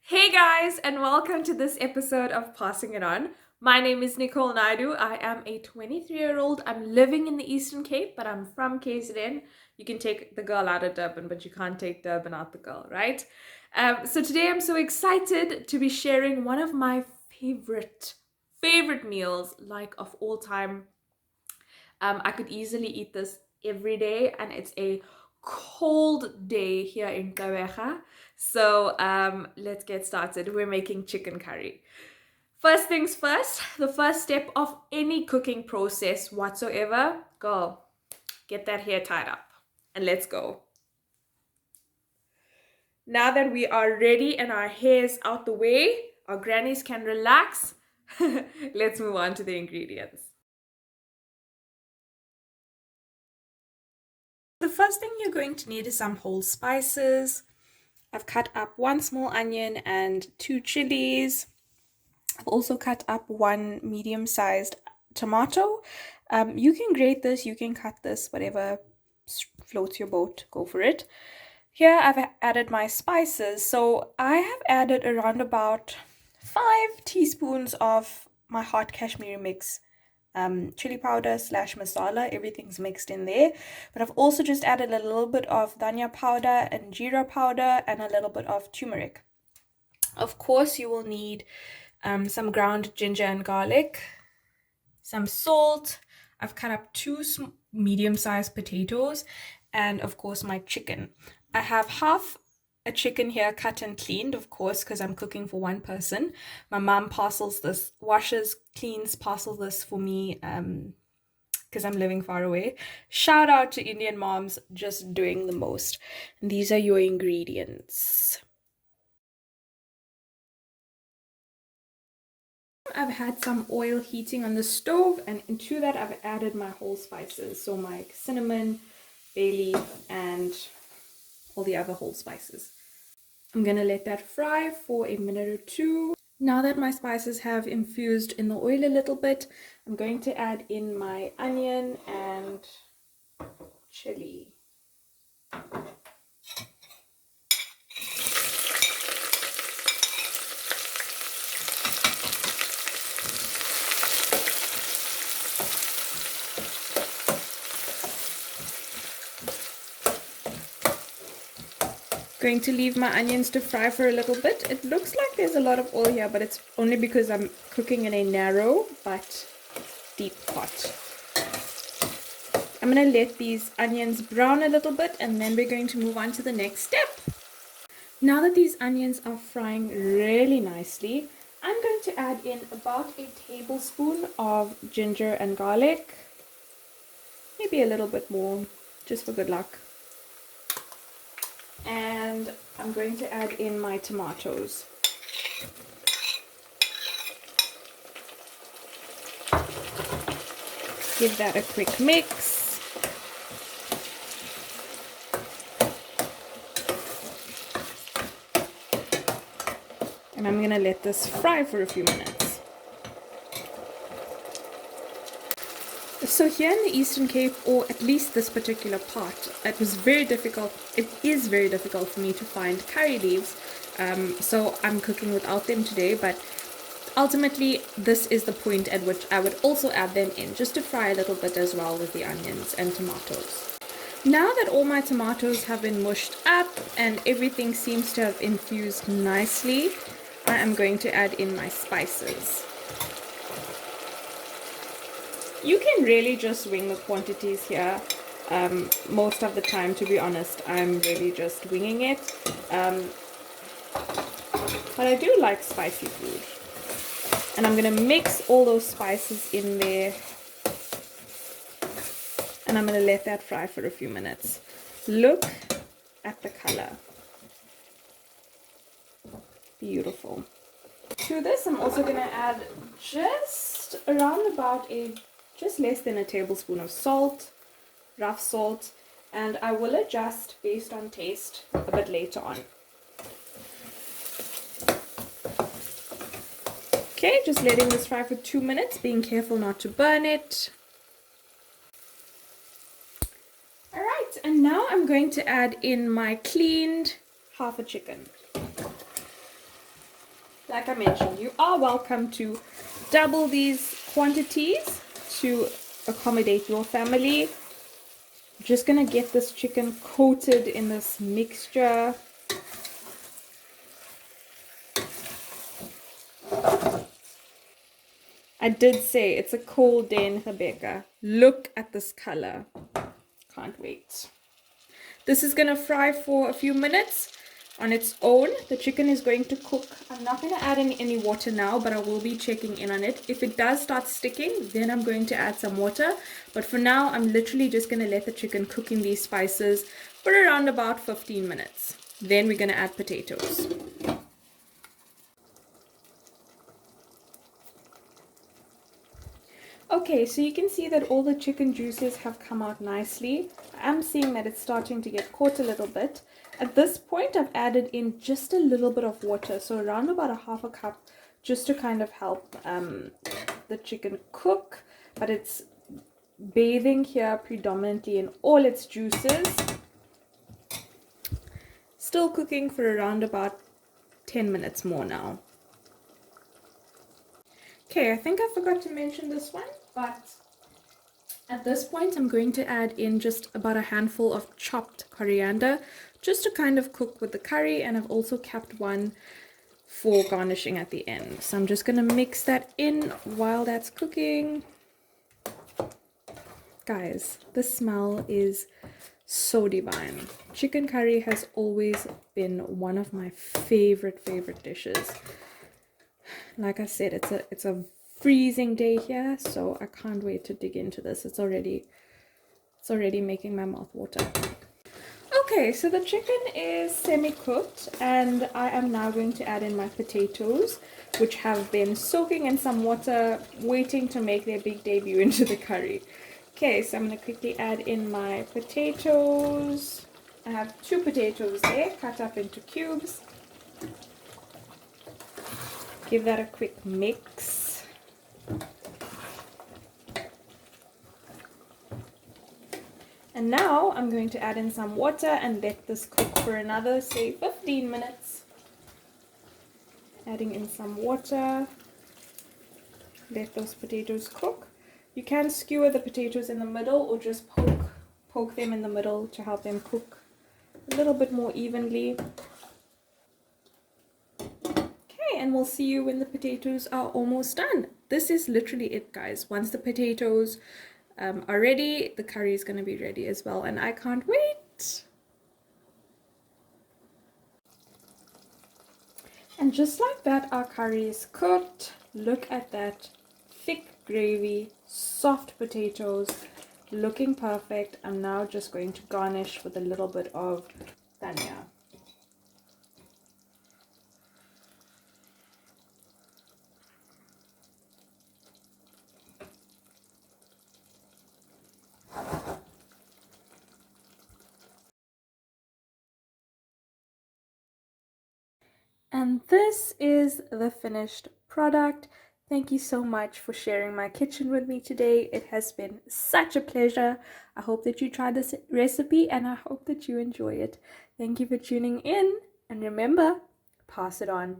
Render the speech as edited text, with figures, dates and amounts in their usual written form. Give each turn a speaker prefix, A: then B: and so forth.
A: Hey guys, and welcome to this episode of Passing It On. My name is Nicole Naidu. I am a 23-year-old. I'm living in the Eastern Cape, but I'm from KZN. You can take the girl out of Durban, but you can't take Durban out the girl, right? So today I'm so excited to be sharing one of my favorite meals, like of all time. I could easily eat this every day, and it's a cold day here in Gqeberha. So let's get started. We're making chicken curry. First things first, the first step of any cooking process whatsoever, girl, get that hair tied up and let's go. Now that we are ready and our hair's out the way, our grannies can relax, let's move on to the ingredients. The first thing you're going to need is some whole spices. I've cut up one small onion and two chilies. I've also cut up one medium-sized tomato. You can grate this, you can cut this, whatever floats your boat, go for it. Here I've added my spices. So I have added around about 5 teaspoons of my hot Kashmiri mix. Chili powder / masala, everything's mixed in there. But I've also just added a little bit of Dhania powder and jeera powder and a little bit of turmeric. Of course, you will need some ground ginger and garlic, some salt. I've cut up two medium-sized potatoes, and of course my chicken. I have half a chicken here cut and cleaned, of course, because I'm cooking for one person. My mom parcels this, washes, cleans, parcels this for me because I'm living far away. Shout out to Indian moms just doing the most. And these are your ingredients. I've had some oil heating on the stove, and into that I've added my whole spices. So my cinnamon, bay leaf, and all the other whole spices. I'm gonna let that fry for a minute or two. Now that my spices have infused in the oil a little bit, I'm going to add in my onion and chili. Going to leave my onions to fry for a little bit. It looks like there's a lot of oil here, but it's only because I'm cooking in a narrow but deep pot. I'm going to let these onions brown a little bit, and then we're going to move on to the next step. Now that these onions are frying really nicely, I'm going to add in about a tablespoon of ginger and garlic. Maybe a little bit more, just for good luck. And I'm going to add in my tomatoes. Give that a quick mix. And I'm going to let this fry for a few minutes. So here in the Eastern Cape, or at least this particular part, it is very difficult for me to find curry leaves. So I'm cooking without them today, but ultimately this is the point at which I would also add them in, just to fry a little bit as well with the onions and tomatoes. Now that all my tomatoes have been mushed up and everything seems to have infused nicely, I am going to add in my spices. You can really just wing the quantities here. Most of the time, to be honest, I'm really just winging it. But I do like spicy food. And I'm going to mix all those spices in there. And I'm going to let that fry for a few minutes. Look at the color. Beautiful. To this, I'm also going to add just around about just less than a tablespoon of salt, rough salt, and I will adjust based on taste a bit later on. Okay, just letting this fry for 2 minutes, being careful not to burn it. Alright, and now I'm going to add in my cleaned half a chicken. Like I mentioned, you are welcome to double these quantities to accommodate your family. I'm just gonna get this chicken coated in this mixture. I did say it's a cold day in Rebecca. Look at this color. Can't wait. This is gonna fry for a few minutes on its own. The chicken is going to cook. I'm not going to add any water now, but I will be checking in on it. If it does start sticking, then I'm going to add some water. But for now, I'm literally just going to let the chicken cook in these spices for around about 15 minutes. Then we're going to add potatoes. Okay, so you can see that all the chicken juices have come out nicely. I'm seeing that it's starting to get caught a little bit. At this point, I've added in just a little bit of water, so around about a half a cup, just to kind of help the chicken cook. But it's bathing here predominantly in all its juices. Still cooking for around about 10 minutes more now. Okay, I think I forgot to mention this one, but at this point I'm going to add in just about a handful of chopped coriander just to kind of cook with the curry, and I've also kept one for garnishing at the end. So I'm just going to mix that in while that's cooking. Guys, the smell is so divine. Chicken curry has always been one of my favorite dishes. Like I said, it's a freezing day here, so I can't wait to dig into this. It's already making my mouth water. Okay, so the chicken is semi-cooked, and I am now going to add in my potatoes, which have been soaking in some water, waiting to make their big debut into the curry. Okay, so I'm going to quickly add in my potatoes. I have 2 potatoes there, cut up into cubes. Give that a quick mix. And now I'm going to add in some water and let this cook for another, say, 15 minutes. Adding in some water. Let those potatoes cook. You can skewer the potatoes in the middle or just poke them in the middle to help them cook a little bit more evenly. And we'll see you when the potatoes are almost done. This is literally it, guys. Once the potatoes are ready, the curry is going to be ready as well, and I can't wait. And just like that, our curry is cooked. Look at that thick gravy, soft potatoes, looking perfect. I'm now just going to garnish with a little bit of dhania. And this is the finished product. Thank you so much for sharing my kitchen with me today. It has been such a pleasure. I hope that you try this recipe and I hope that you enjoy it. Thank you for tuning in, and remember, pass it on.